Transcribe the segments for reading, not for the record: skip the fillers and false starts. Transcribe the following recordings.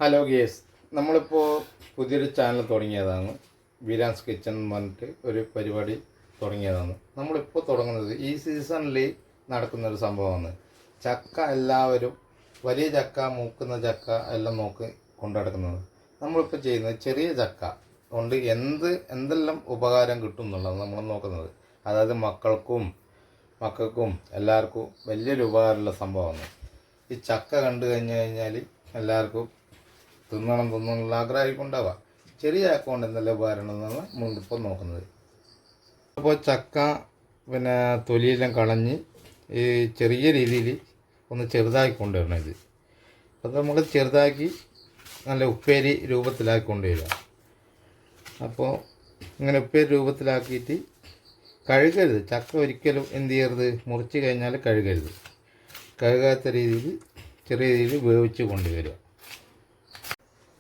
Hello guys, നമ്മളിപ്പോൾ പുതിയൊരു channel തുടങ്ങിയതാണ്. വീരാൻസ് കിച്ചൺ എന്ന് പറഞ്ഞിട്ട് ഒരു പരിപാടി തുടങ്ങിയതാണ്. നമ്മളിപ്പോൾ തുടങ്ങുന്നത് ഈ സീസണിൽ നടക്കുന്നൊരു സംഭവമാണ്. ചക്ക എല്ലാവരും വലിയ ചക്ക, മൂക്കുന്ന ചക്ക എല്ലാം നോക്കി കൊണ്ടു നടക്കുന്നത്. നമ്മളിപ്പോൾ ചെയ്യുന്നത് ചെറിയ ചക്ക കൊണ്ട് എന്തെല്ലാം ഉപകാരം കിട്ടും എന്നുള്ളതാണ് നമ്മൾ നോക്കുന്നത്. അതായത് മക്കൾക്കും എല്ലാവർക്കും വലിയൊരു ഉപകാരമുള്ള സംഭവമാണ്. ഈ ചക്ക കണ്ടു കഴിഞ്ഞാൽ എല്ലാവർക്കും തിന്നണം ആഗ്രഹമായിരിക്കും ഉണ്ടാവുക. ചെറിയ ചക്ക കൊണ്ട് എന്തെല്ലാം ഉപകാരം എന്നാണ് നമ്മളിപ്പോൾ നോക്കുന്നത്. അപ്പോൾ ചക്ക തൊലിയെല്ലാം കളഞ്ഞ് ഈ ചെറിയ രീതിയിൽ ഒന്ന് ചെറുതാക്കി കൊണ്ടുവരണം. ഇത് അപ്പോൾ നമ്മൾ ചെറുതാക്കി നല്ല ഉപ്പേരി രൂപത്തിലാക്കി കൊണ്ടുവരിക. അപ്പോൾ ഇങ്ങനെ ഉപ്പേരി രൂപത്തിലാക്കിയിട്ട് കഴുകരുത്. ചക്ക ഒരിക്കലും എന്ത് ചെയ്യരുത്, മുറിച്ച് കഴിഞ്ഞാൽ കഴുകരുത്. കഴുകാത്ത രീതിയിൽ ചെറിയ രീതിയിൽ വേവിച്ച് കൊണ്ടുവരിക.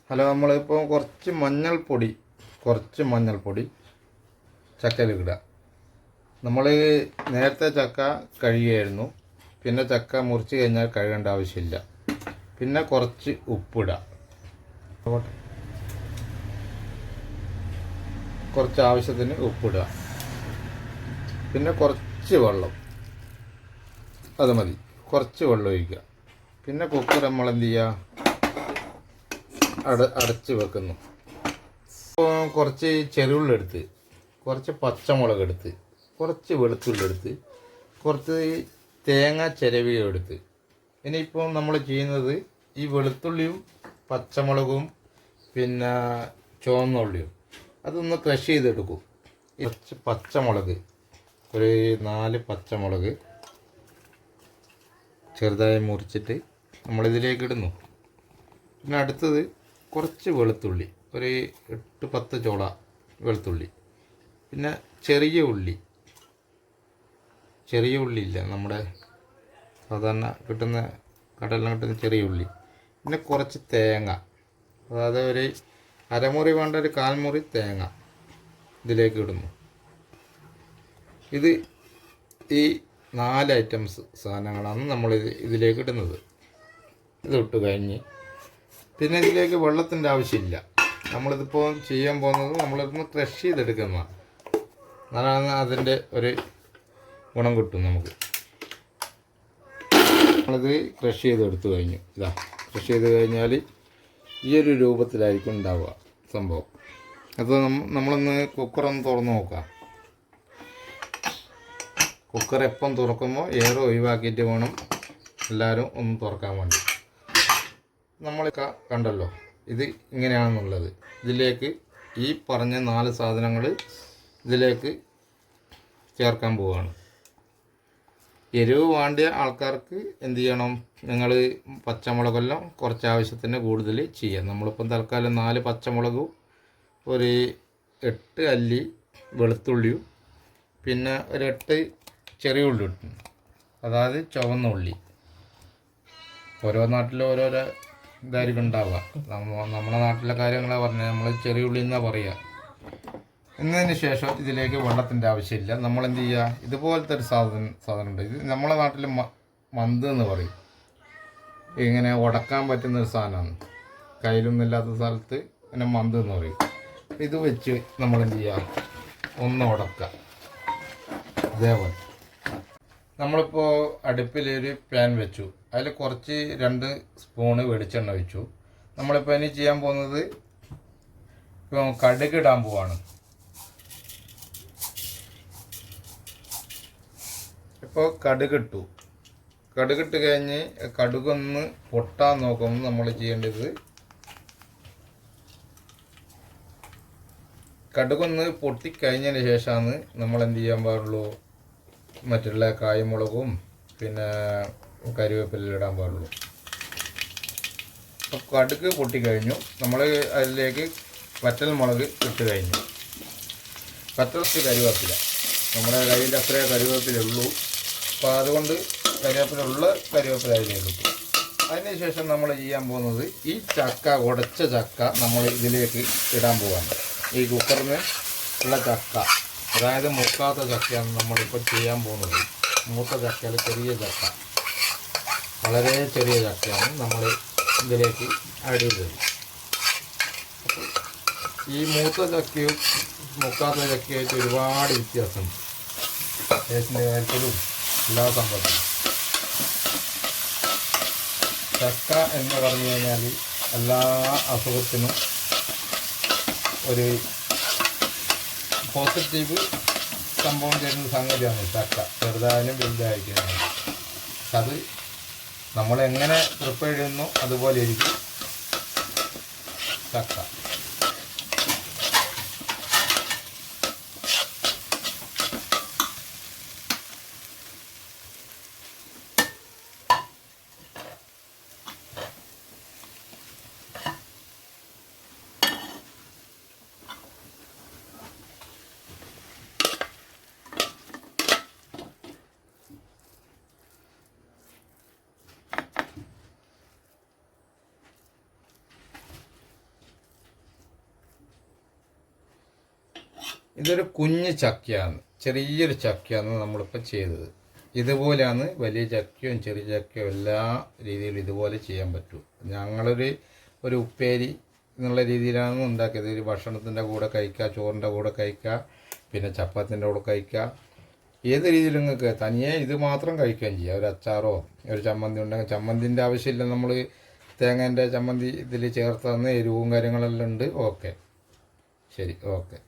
ഹലോ, നമ്മളിപ്പോൾ കുറച്ച് മഞ്ഞൾപ്പൊടി ചക്കയിലിടുക. നമ്മൾ നേരത്തെ ചക്ക കഴുകിയായിരുന്നു. പിന്നെ ചക്ക മുറിച്ച് കഴിഞ്ഞാൽ കഴുകേണ്ട ആവശ്യമില്ല. പിന്നെ കുറച്ച് ഉപ്പിടുക, കുറച്ച് ആവശ്യത്തിന് ഉപ്പിടുക. പിന്നെ കുറച്ച് വെള്ളം, അത് മതി. കുറച്ച് വെള്ളം ഒഴിക്കുക. പിന്നെ കുക്കർ നമ്മൾ എന്ത് ചെയ്യുക, അടച്ച് വെക്കുന്നു. അപ്പോൾ കുറച്ച് ചെറുള്ളി എടുത്ത്, കുറച്ച് പച്ചമുളക് എടുത്ത്, കുറച്ച് വെളുത്തുള്ളി എടുത്ത്, കുറച്ച് തേങ്ങ ചിരവിയും എടുത്ത്. ഇനിയിപ്പോൾ നമ്മൾ ചെയ്യുന്നത് ഈ വെളുത്തുള്ളിയും പച്ചമുളകും പിന്നെ ചുവന്നുള്ളിയും അതൊന്ന് ക്രഷ് ചെയ്തെടുക്കും. കുറച്ച് പച്ചമുളക്, ഒരു 4 പച്ചമുളക് ചെറുതായി മുറിച്ചിട്ട് നമ്മളിതിലേക്ക് ഇടുന്നു. പിന്നെ അടുത്തത് കുറച്ച് വെളുത്തുള്ളി, ഒരു 8-10 ചോള വെളുത്തുള്ളി. പിന്നെ ചെറിയ ഉള്ളി ഇല്ല, നമ്മുടെ സാധാരണ കിട്ടുന്ന കടലിൽ കിട്ടുന്ന ചെറിയ ഉള്ളി. പിന്നെ കുറച്ച് തേങ്ങ, അതായത് ഒരു അരമുറി വേണ്ട ഒരു 1/4 മുറി തേങ്ങ ഇതിലേക്ക് ഇടുന്നു. ഇത് ഈ 4 ഐറ്റംസ് സാധനങ്ങളാണ് നമ്മൾ ഇതിലേക്ക് ഇടുന്നത്. ഇതിട്ട് കഴിഞ്ഞ് പിന്നെ ഇതിലേക്ക് വെള്ളത്തിൻ്റെ ആവശ്യമില്ല. നമ്മളിതിപ്പോൾ ചെയ്യാൻ പോകുന്നത് നമ്മളിതൊന്ന് ക്രഷ് ചെയ്തെടുക്കുന്നതാണ്. എന്നാലാണ് അതിൻ്റെ ഒരു ഗുണം കിട്ടും നമുക്ക്. നമ്മളിത് ക്രഷ് ചെയ്തെടുത്തു കഴിഞ്ഞു. ക്രഷ് ചെയ്ത് കഴിഞ്ഞാൽ ഈ ഒരു രൂപത്തിലായിരിക്കും ഉണ്ടാവുക സംഭവം. അത് നമ്മളൊന്ന് കുക്കറൊന്ന് തുറന്ന് നോക്കാം. കുക്കർ എപ്പം തുറക്കുമ്പോൾ എയർ ഒഴിവാക്കിയിട്ട് വേണം എല്ലാവരും ഒന്ന് തുറക്കാൻ വേണ്ടി. നമ്മൾ കണ്ടല്ലോ ഇത് ഇങ്ങനെയാണെന്നുള്ളത്. ഇതിലേക്ക് ഈ പറഞ്ഞ 4 സാധനങ്ങൾ ഇതിലേക്ക് ചേർക്കാൻ പോവുകയാണ്. എരിവ് വേണ്ടിയ ആൾക്കാർക്ക് എന്ത് ചെയ്യണം, നിങ്ങൾ പച്ചമുളകെല്ലാം കുറച്ച് ആവശ്യത്തിന് കൂടുതൽ ചെയ്യാം. നമ്മളിപ്പം തൽക്കാലം 4 പച്ചമുളകും ഒരു 8 അല്ലി വെളുത്തുള്ളിയും പിന്നെ ഒരു 8 ചെറിയ ഉള്ളി ഇട്ടു, അതായത് ചുവന്ന ഉള്ളി. ഓരോ നാട്ടിലും ഓരോരോ ഇതായിരിക്കും ഉണ്ടാവുക. നമ്മുടെ നാട്ടിലെ കാര്യങ്ങളാണ് പറഞ്ഞത്, നമ്മൾ ചെറിയ ഉള്ളി എന്നാണ് പറയുക. എന്നതിന് ശേഷം ഇതിലേക്ക് വെള്ളത്തിൻ്റെ ആവശ്യമില്ല. നമ്മളെന്ത് ചെയ്യുക, ഇതുപോലത്തെ ഒരു സാധനമുണ്ട്. ഇത് നമ്മളെ നാട്ടിൽ മന്ത് എന്ന് പറയും. ഇങ്ങനെ ഉടക്കാൻ പറ്റുന്നൊരു സാധനമാണ്. കയ്യിലൊന്നും ഇല്ലാത്ത സ്ഥലത്ത് ഇങ്ങനെ മന്ത് എന്ന് പറയും. ഇത് വെച്ച് നമ്മളെന്ത് ചെയ്യുക, ഒന്ന് ഉടക്കുക. ഇതേപോലെ നമ്മളിപ്പോൾ അടുപ്പിലൊരു പാൻ വെച്ചു, അതിൽ കുറച്ച് 2 സ്പൂണ് വെളിച്ചെണ്ണ ഒഴിച്ചു. നമ്മളിപ്പോൾ ഇനി ചെയ്യാൻ പോകുന്നത് കടുക് ഇടാൻ പോവാണ്. ഇപ്പോൾ കടുകിട്ട് കഴിഞ്ഞ് കടുകൊന്ന് പൊട്ടാൻ നോക്കുമ്പോൾ നമ്മൾ ചെയ്യേണ്ടത്, കടുകൊന്ന് പൊട്ടിക്കഴിഞ്ഞതിന് ശേഷമാണ് നമ്മൾ എന്ത് ചെയ്യാൻ പാടുള്ളൂ, മറ്റുള്ള കായമുളകും പിന്നെ കറിവേപ്പില ഇടാൻ പാടുള്ളൂ. അപ്പോൾ കടുക് പൊട്ടിക്കഴിഞ്ഞു. നമ്മൾ അതിലേക്ക് വറ്റൽമുളക് ഇട്ട് കഴിഞ്ഞു. കറിവേപ്പില, നമ്മുടെ കയ്യിൽ അത്രേ കറിവേപ്പിലുള്ളൂ. അപ്പോൾ അതുകൊണ്ട് കറിവേപ്പില അതിലേക്ക് ഇട്ടു. അതിനുശേഷം നമ്മൾ ചെയ്യാൻ പോകുന്നത് ഈ ഉടച്ച ചക്ക നമ്മൾ ഇതിലേക്ക് ഇടാൻ പോവാണ്. ഈ കുക്കറിന് ഉള്ള ചക്ക, അതായത് മുക്കാത്ത ചക്കയാണ് നമ്മളിപ്പോൾ ചെയ്യാൻ പോകുന്നത്. മൂത്ത ചക്കയിൽ ചെറിയ ചക്ക, വളരെ ചെറിയ ചക്കയാണ് നമ്മൾ ഇതിലേക്ക് ആഡ് ചെയ്തത്. ഈ മൂത്ത ചക്കയും മുക്കാത്ത ചക്കയായിട്ട് ഒരുപാട് വ്യത്യാസമുണ്ട്. ടേസ്റ്റിൻ്റെ കാര്യത്തിലും എല്ലാ സംഭവത്തിലും. ചക്ക എന്ന് പറഞ്ഞു കഴിഞ്ഞാൽ എല്ലാ അസുഖത്തിനും ഒരു പോസിറ്റീവ് സംഭവം തരുന്ന സംഗതിയാണ് ചക്ക. ചെറുതായാലും വലുതായിരിക്കും. അത് നമ്മളെങ്ങനെ പ്രിപ്പയർ ചെയ്യുന്നു അതുപോലെ ഇരിക്കും ചക്ക. ഇതൊരു കുഞ്ഞ് ചക്കയാണ്, ചെറിയൊരു ചക്കയാണ് നമ്മളിപ്പോൾ ചെയ്തത്. ഇതുപോലെയാണ് വലിയ ചക്കയും ചെറിയ ചക്കയും എല്ലാ രീതിയിലും ഇതുപോലെ ചെയ്യാൻ പറ്റും. ഞങ്ങളൊരു ഉപ്പേരി എന്നുള്ള രീതിയിലാണ് ഉണ്ടാക്കിയത്. ഒരു ഭക്ഷണത്തിൻ്റെ കൂടെ കഴിക്കുക, ചോറിൻ്റെ കൂടെ കഴിക്കുക, പിന്നെ ചപ്പാത്തിൻ്റെ കൂടെ കഴിക്കുക. ഏത് രീതിയിലും നിങ്ങൾക്ക് തനിയെ ഇത് മാത്രം കഴിക്കുകയും ചെയ്യാം. ഒരു അച്ചാറോ ഒരു ചമ്മന്തി ഉണ്ടെങ്കിൽ ചമ്മന്തിൻ്റെ ആവശ്യമില്ല. നമ്മൾ തേങ്ങേൻ്റെ ചമ്മന്തി ഇതിൽ ചേർത്ത് തന്ന് എരിവും കാര്യങ്ങളെല്ലാം ഉണ്ട്. ഓക്കെ, ശരി, ഓക്കെ.